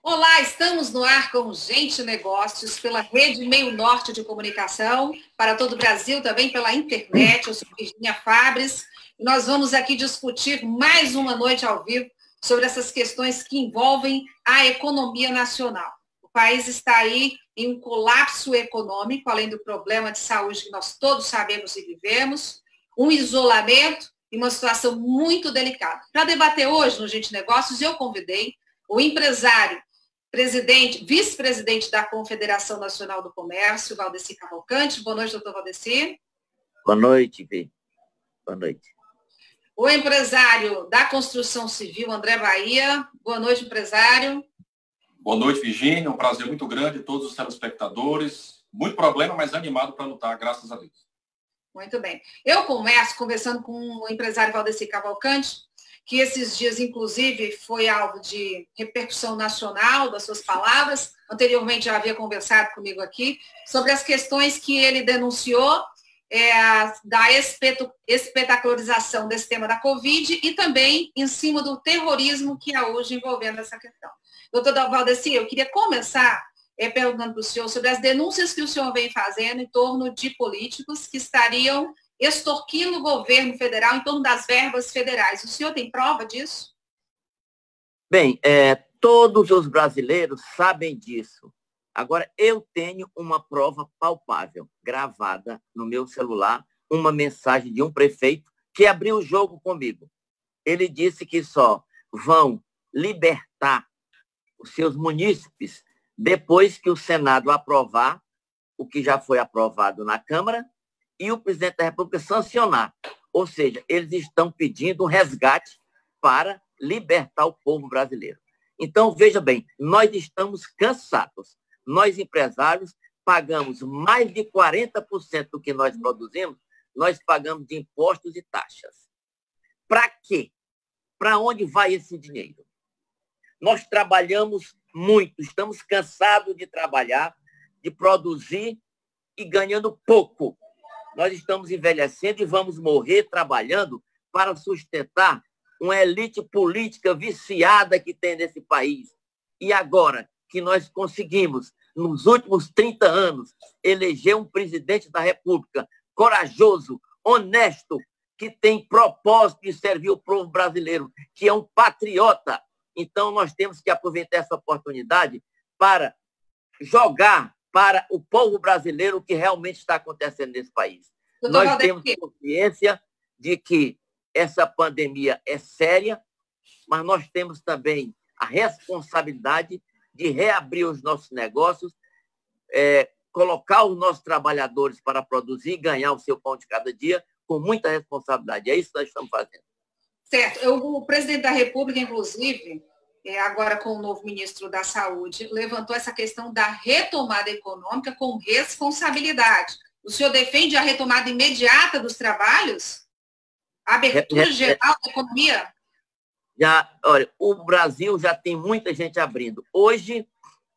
Olá, estamos no ar com Gente Negócios, pela Rede Meio Norte de Comunicação, para todo o Brasil, também pela internet. Eu sou Virginia Fabres e nós vamos aqui discutir mais uma noite ao vivo sobre essas questões que envolvem a economia nacional. O país está aí em um colapso econômico, além do problema de saúde que nós todos sabemos e vivemos, um isolamento e uma situação muito delicada. Para debater hoje no Gente Negócios, eu convidei o empresário, vice-presidente da Confederação Nacional do Comércio, Valdeci Cavalcante. Boa noite, doutor Valdeci. Boa noite, Vi. Boa noite. O empresário da construção civil, André Bahia. Boa noite, empresário. Boa noite, Virginia. Um prazer muito grande, todos os telespectadores. Muito problema, mas animado para lutar, graças a Deus. Muito bem. Eu começo conversando com o empresário Valdeci Cavalcante, que esses dias, inclusive, foi alvo de repercussão nacional das suas palavras. Anteriormente já havia conversado comigo aqui sobre as questões que ele denunciou da espetacularização desse tema da Covid e também em cima do terrorismo que há hoje envolvendo essa questão. Doutor Valdeci, eu queria começar perguntando para o senhor sobre as denúncias que o senhor vem fazendo em torno de políticos que estariam extorquindo o governo federal em torno das verbas federais. O senhor tem prova disso? Bem, todos os brasileiros sabem disso. Agora, eu tenho uma prova palpável, gravada no meu celular, uma mensagem de um prefeito que abriu o jogo comigo. Ele disse que só vão libertar os seus munícipes depois que o Senado aprovar o que já foi aprovado na Câmara e o presidente da República sancionar. Ou seja, eles estão pedindo um resgate para libertar o povo brasileiro. Então, veja bem, nós estamos cansados. Nós, empresários, pagamos mais de 40% do que nós produzimos, nós pagamos de impostos e taxas. Para quê? Para onde vai esse dinheiro? Nós trabalhamos muito, estamos cansados de trabalhar, de produzir e ganhando pouco. Nós estamos envelhecendo e vamos morrer trabalhando para sustentar uma elite política viciada que tem nesse país. E agora que nós conseguimos, nos últimos 30 anos, eleger um presidente da República corajoso, honesto, que tem propósito de servir o povo brasileiro, que é um patriota. Então, nós temos que aproveitar essa oportunidade para jogar para o povo brasileiro o que realmente está acontecendo nesse país. Nós temos consciência de que essa pandemia é séria, mas nós temos também a responsabilidade de reabrir os nossos negócios, colocar os nossos trabalhadores para produzir e ganhar o seu pão de cada dia com muita responsabilidade. É isso que nós estamos fazendo. Certo. O presidente da República, inclusive, agora com o novo ministro da Saúde, levantou essa questão da retomada econômica com responsabilidade. O senhor defende a retomada imediata dos trabalhos? A abertura geral da economia? Olha, o Brasil já tem muita gente abrindo. Hoje,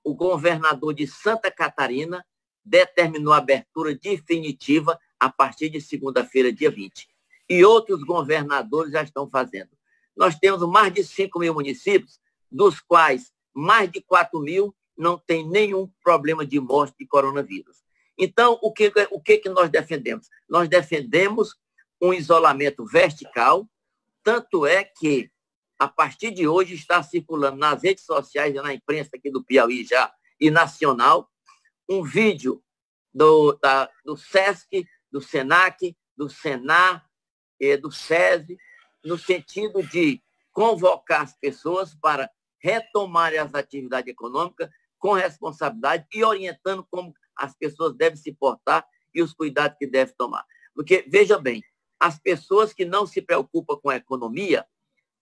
o governador de Santa Catarina determinou a abertura definitiva a partir de segunda-feira, dia 20. E outros governadores já estão fazendo. Nós temos mais de 5 mil municípios, dos quais mais de 4 mil não tem nenhum problema de morte de coronavírus. Então, o que nós defendemos? Nós defendemos um isolamento vertical, tanto é que, a partir de hoje, está circulando nas redes sociais e na imprensa aqui do Piauí já, e nacional, um vídeo do SESC, do SENAC, do SENAR, do SESI, no sentido de convocar as pessoas para retomarem as atividades econômicas com responsabilidade e orientando como as pessoas devem se portar e os cuidados que devem tomar. Porque, veja bem, as pessoas que não se preocupam com a economia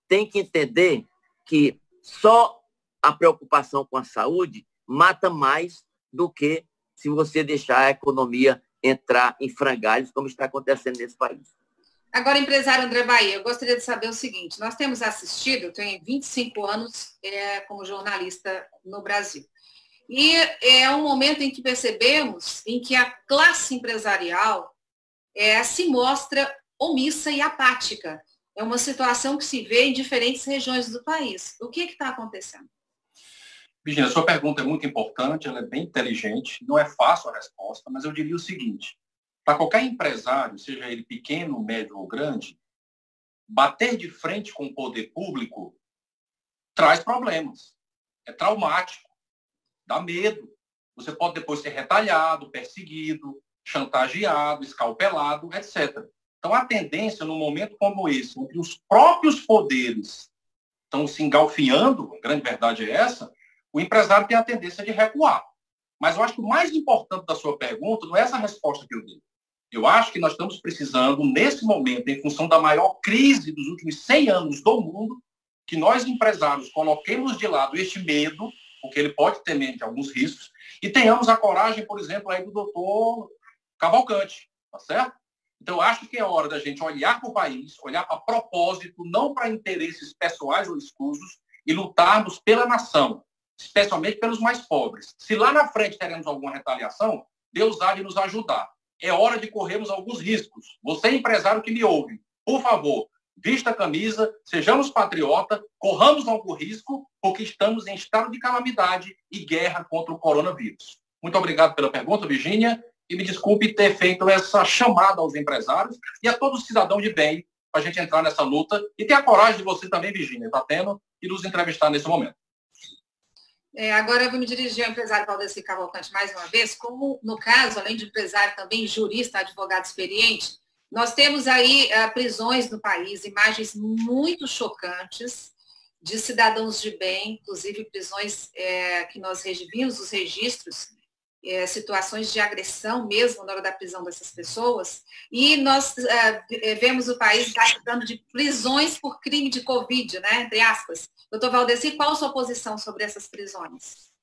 têm que entender que só a preocupação com a saúde mata mais do que se você deixar a economia entrar em frangalhos, como está acontecendo nesse país. Agora, empresário André Bahia, eu gostaria de saber o seguinte: nós temos assistido, eu tenho 25 anos como jornalista no Brasil, e é um momento em que percebemos em que a classe empresarial se mostra omissa e apática. É uma situação que se vê em diferentes regiões do país. O que está acontecendo? Virginia, a sua pergunta é muito importante, ela é bem inteligente, não é fácil a resposta, mas eu diria o seguinte, para qualquer empresário, seja ele pequeno, médio ou grande, bater de frente com o poder público traz problemas, é traumático, dá medo. Você pode depois ser retalhado, perseguido, chantageado, escalpelado, etc. Então, a tendência, num momento como esse, em que os próprios poderes estão se engalfinhando, a grande verdade é essa, o empresário tem a tendência de recuar. Mas eu acho que o mais importante da sua pergunta não é essa resposta que eu dei. Eu acho que nós estamos precisando, nesse momento, em função da maior crise dos últimos 100 anos do mundo, que nós, empresários, coloquemos de lado este medo, porque ele pode ter medo de alguns riscos, e tenhamos a coragem, por exemplo, aí do doutor Cavalcante, tá certo? Então, eu acho que é hora da gente olhar para o país, olhar para propósito, não para interesses pessoais ou escusos, e lutarmos pela nação, especialmente pelos mais pobres. Se lá na frente teremos alguma retaliação, Deus há de nos ajudar. É hora de corrermos alguns riscos. Você, empresário que me ouve, por favor, vista a camisa, sejamos patriota, corramos algum risco, porque estamos em estado de calamidade e guerra contra o coronavírus. Muito obrigado pela pergunta, Virginia, e me desculpe ter feito essa chamada aos empresários e a todo cidadão de bem para a gente entrar nessa luta e ter a coragem de você também, Virginia, está tendo, e nos entrevistar nesse momento. Agora eu vou me dirigir ao empresário Valdeci Cavalcante mais uma vez, como, no caso, além de empresário, também jurista, advogado experiente, nós temos aí prisões no país, imagens muito chocantes de cidadãos de bem, inclusive prisões que nós vimos os registros, situações de agressão mesmo na hora da prisão dessas pessoas, e nós vemos o país tratando de prisões por crime de Covid, né, entre aspas. Doutor Valdeci, qual a sua posição sobre essas prisões?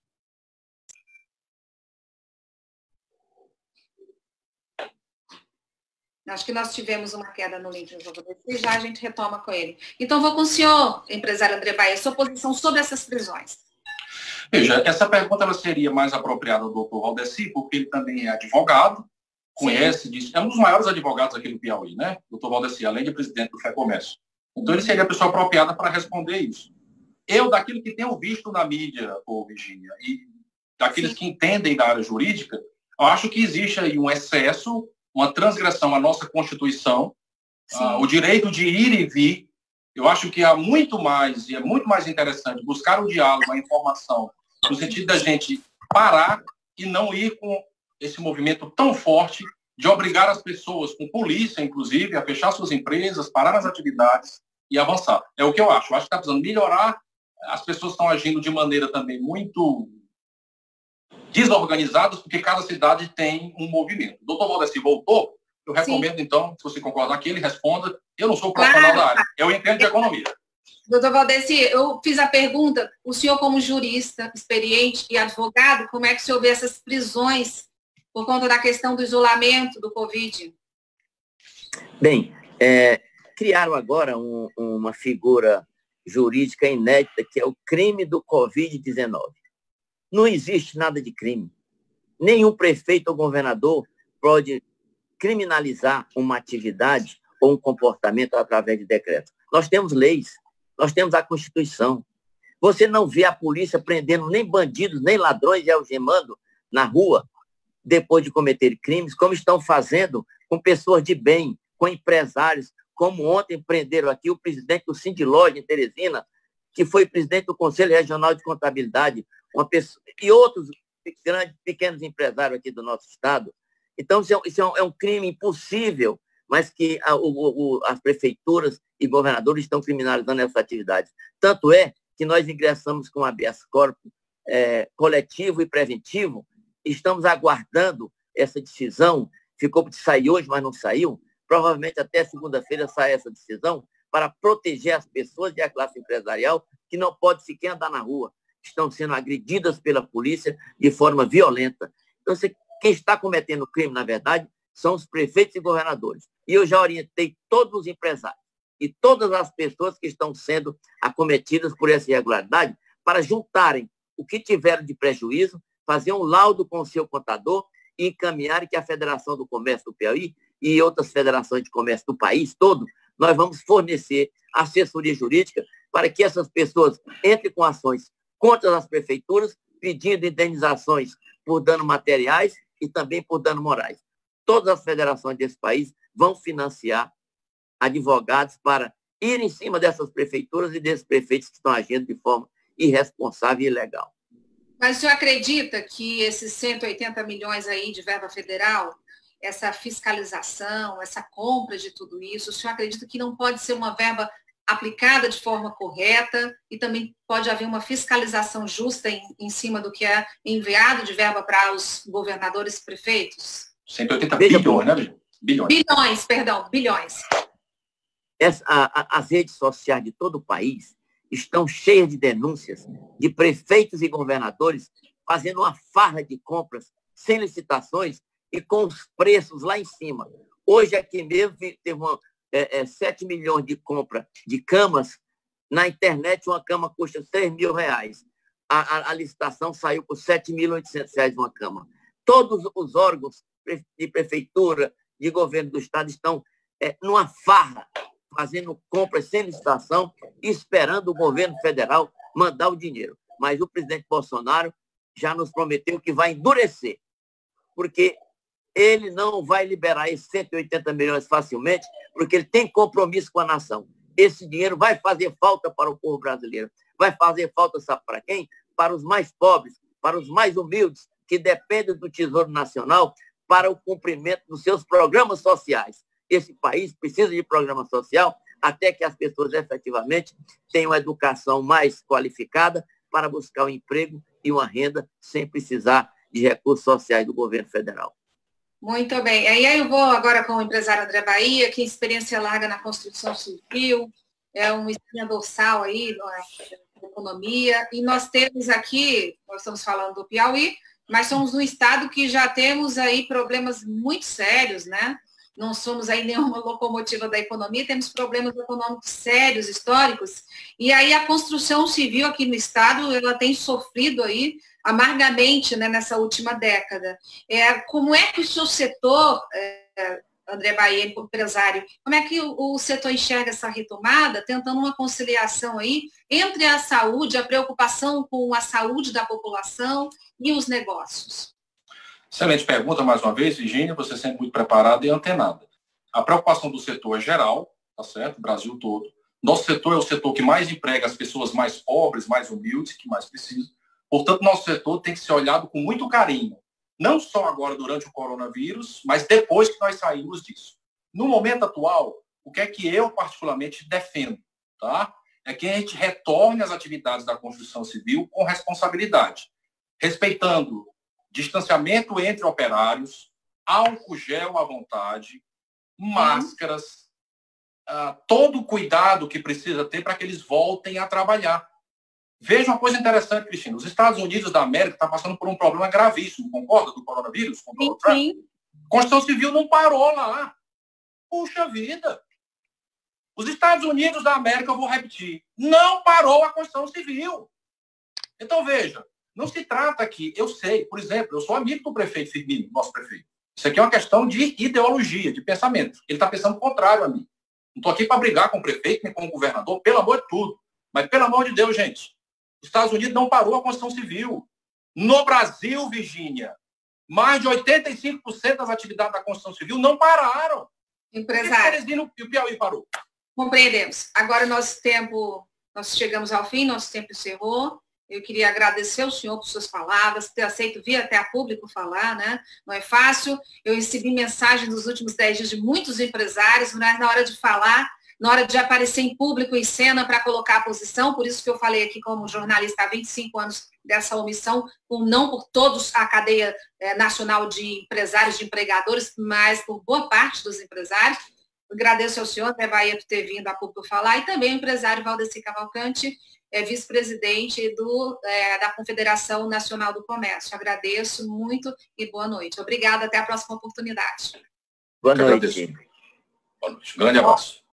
Acho que nós tivemos uma queda no link do Valdeci, e já a gente retoma com ele. Então, vou com o senhor, empresário André Baia, sua posição sobre essas prisões. Veja, essa pergunta ela seria mais apropriada ao doutor Valdeci, porque ele também é advogado, conhece, diz, é um dos maiores advogados aqui no Piauí, né? Doutor Valdeci, além de presidente do FEComércio. Então, ele seria a pessoa apropriada para responder isso. Eu, daquilo que tenho visto na mídia, Virginia, e daqueles que entendem da área jurídica, eu acho que existe aí um excesso, uma transgressão à nossa Constituição, o direito de ir e vir. Eu acho que há muito mais, e é muito mais interessante, buscar o diálogo, a informação, no sentido da gente parar e não ir com esse movimento tão forte de obrigar as pessoas, com polícia, inclusive, a fechar suas empresas, parar as atividades e avançar. É o que eu acho. Eu acho que está precisando melhorar. As pessoas estão agindo de maneira também muito desorganizadas, porque cada cidade tem um movimento. O doutor Valdeci voltou, eu recomendo, então, se você concordar, que ele responda. Eu não sou profissional da área, eu entendo de economia. Doutor Valdeci, eu fiz a pergunta, o senhor como jurista, experiente e advogado, como é que o senhor vê essas prisões por conta da questão do isolamento, do Covid? Bem, criaram agora uma figura jurídica inédita, que é o crime do Covid-19. Não existe nada de crime. Nenhum prefeito ou governador pode criminalizar uma atividade ou um comportamento através de decreto. Nós temos leis, nós temos a Constituição. Você não vê a polícia prendendo nem bandidos, nem ladrões e algemando na rua depois de cometer crimes, como estão fazendo com pessoas de bem, com empresários, como ontem prenderam aqui o presidente do Sindilógia em Teresina, que foi presidente do Conselho Regional de Contabilidade, uma pessoa, e outros pequenos empresários aqui do nosso estado. Então, isso é um crime impossível, mas que as prefeituras e governadores estão criminalizando essa atividade. Tanto é que nós ingressamos com habeas corpus coletivo e preventivo, estamos aguardando essa decisão, ficou de sair hoje, mas não saiu, provavelmente até segunda-feira sai essa decisão, para proteger as pessoas e a classe empresarial que não pode sequer andar na rua, estão sendo agredidas pela polícia de forma violenta. Então, quem está cometendo crime, na verdade, são os prefeitos e governadores. E eu já orientei todos os empresários e todas as pessoas que estão sendo acometidas por essa irregularidade para juntarem o que tiveram de prejuízo, fazer um laudo com o seu contador e encaminharem que a Federação do Comércio do Piauí e outras federações de comércio do país todo, nós vamos fornecer assessoria jurídica para que essas pessoas entrem com ações contra as prefeituras, pedindo indenizações por danos materiais e também por danos morais. Todas as federações desse país vão financiar advogados para ir em cima dessas prefeituras e desses prefeitos que estão agindo de forma irresponsável e ilegal. Mas o senhor acredita que esses 180 milhões aí de verba federal, essa fiscalização, essa compra de tudo isso, o senhor acredita que não pode ser uma verba aplicada de forma correta e também pode haver uma fiscalização justa em cima do que é enviado de verba para os governadores e prefeitos? 180 bilhões, né? Bilhões. As redes sociais de todo o país estão cheias de denúncias de prefeitos e governadores fazendo uma farra de compras sem licitações e com os preços lá em cima. Hoje aqui mesmo teve 7 milhões de compra de camas. Na internet, uma cama custa R$3.000. A licitação saiu por R$7.800 uma cama. Todos os órgãos de prefeitura, de governo do estado estão numa farra, fazendo compras sem licitação, esperando o governo federal mandar o dinheiro. Mas o presidente Bolsonaro já nos prometeu que vai endurecer, porque ele não vai liberar esses 180 milhões facilmente, porque ele tem compromisso com a nação. Esse dinheiro vai fazer falta para o povo brasileiro. Vai fazer falta, sabe para quem? Para os mais pobres, para os mais humildes, que dependem do Tesouro Nacional para o cumprimento dos seus programas sociais. Esse país precisa de programa social até que as pessoas efetivamente tenham uma educação mais qualificada para buscar um emprego e uma renda sem precisar de recursos sociais do governo federal. Muito bem. Aí eu vou agora com o empresário André Bahia, que tem experiência larga na construção civil, é uma espinha dorsal aí na economia, e nós temos aqui, nós estamos falando do Piauí, mas somos um estado que já temos aí problemas muito sérios, né? Não somos aí nenhuma locomotiva da economia, temos problemas econômicos sérios, históricos, e aí a construção civil aqui no estado, ela tem sofrido aí amargamente, né, nessa última década. Como é que o seu setor, André Bahia, empresário, como é que o setor enxerga essa retomada, tentando uma conciliação aí entre a saúde, a preocupação com a saúde da população e os negócios? Excelente pergunta, mais uma vez, Virgínia, você sempre muito preparada e antenada. A preocupação do setor é geral, tá certo? Brasil todo. Nosso setor é o setor que mais emprega as pessoas mais pobres, mais humildes, que mais precisam. Portanto, nosso setor tem que ser olhado com muito carinho, não só agora durante o coronavírus, mas depois que nós saímos disso. No momento atual, o que é que eu particularmente defendo, tá? É que a gente retorne às atividades da construção civil com responsabilidade, respeitando distanciamento entre operários, álcool gel à vontade, máscaras, todo o cuidado que precisa ter para que eles voltem a trabalhar. Veja uma coisa interessante, Cristina. Os Estados Unidos da América estão passando por um problema gravíssimo, concorda, do coronavírus? Com Donald Trump? Construção civil não parou lá. Puxa vida. Os Estados Unidos da América, eu vou repetir, não parou a construção civil. Então, veja, não se trata aqui, eu sei, por exemplo, eu sou amigo do prefeito Firmino, nosso prefeito. Isso aqui é uma questão de ideologia, de pensamento. Ele está pensando o contrário a mim. Não estou aqui para brigar com o prefeito, nem com o governador, pelo amor de tudo. Mas, pelo amor de Deus, gente, os Estados Unidos não parou a construção civil. No Brasil, Virgínia, mais de 85% das atividades da construção civil não pararam. Empresário. E o Piauí parou. Compreendemos. Agora nós chegamos ao fim, nosso tempo encerrou. Eu queria agradecer ao senhor por suas palavras, ter aceito vir até a público falar, né? Não é fácil. Eu recebi mensagens nos últimos 10 dias de muitos empresários, mas na hora de falar, na hora de aparecer em público, em cena, para colocar a posição, por isso que eu falei aqui como jornalista há 25 anos dessa omissão, não por todos a cadeia nacional de empresários, de empregadores, mas por boa parte dos empresários. Agradeço ao senhor, André Bahia, por ter vindo a público falar, e também o empresário Valdeci Cavalcante, vice-presidente da Confederação Nacional do Comércio. Agradeço muito e boa noite. Obrigada, até a próxima oportunidade. Boa noite. Boa noite. Grande abraço.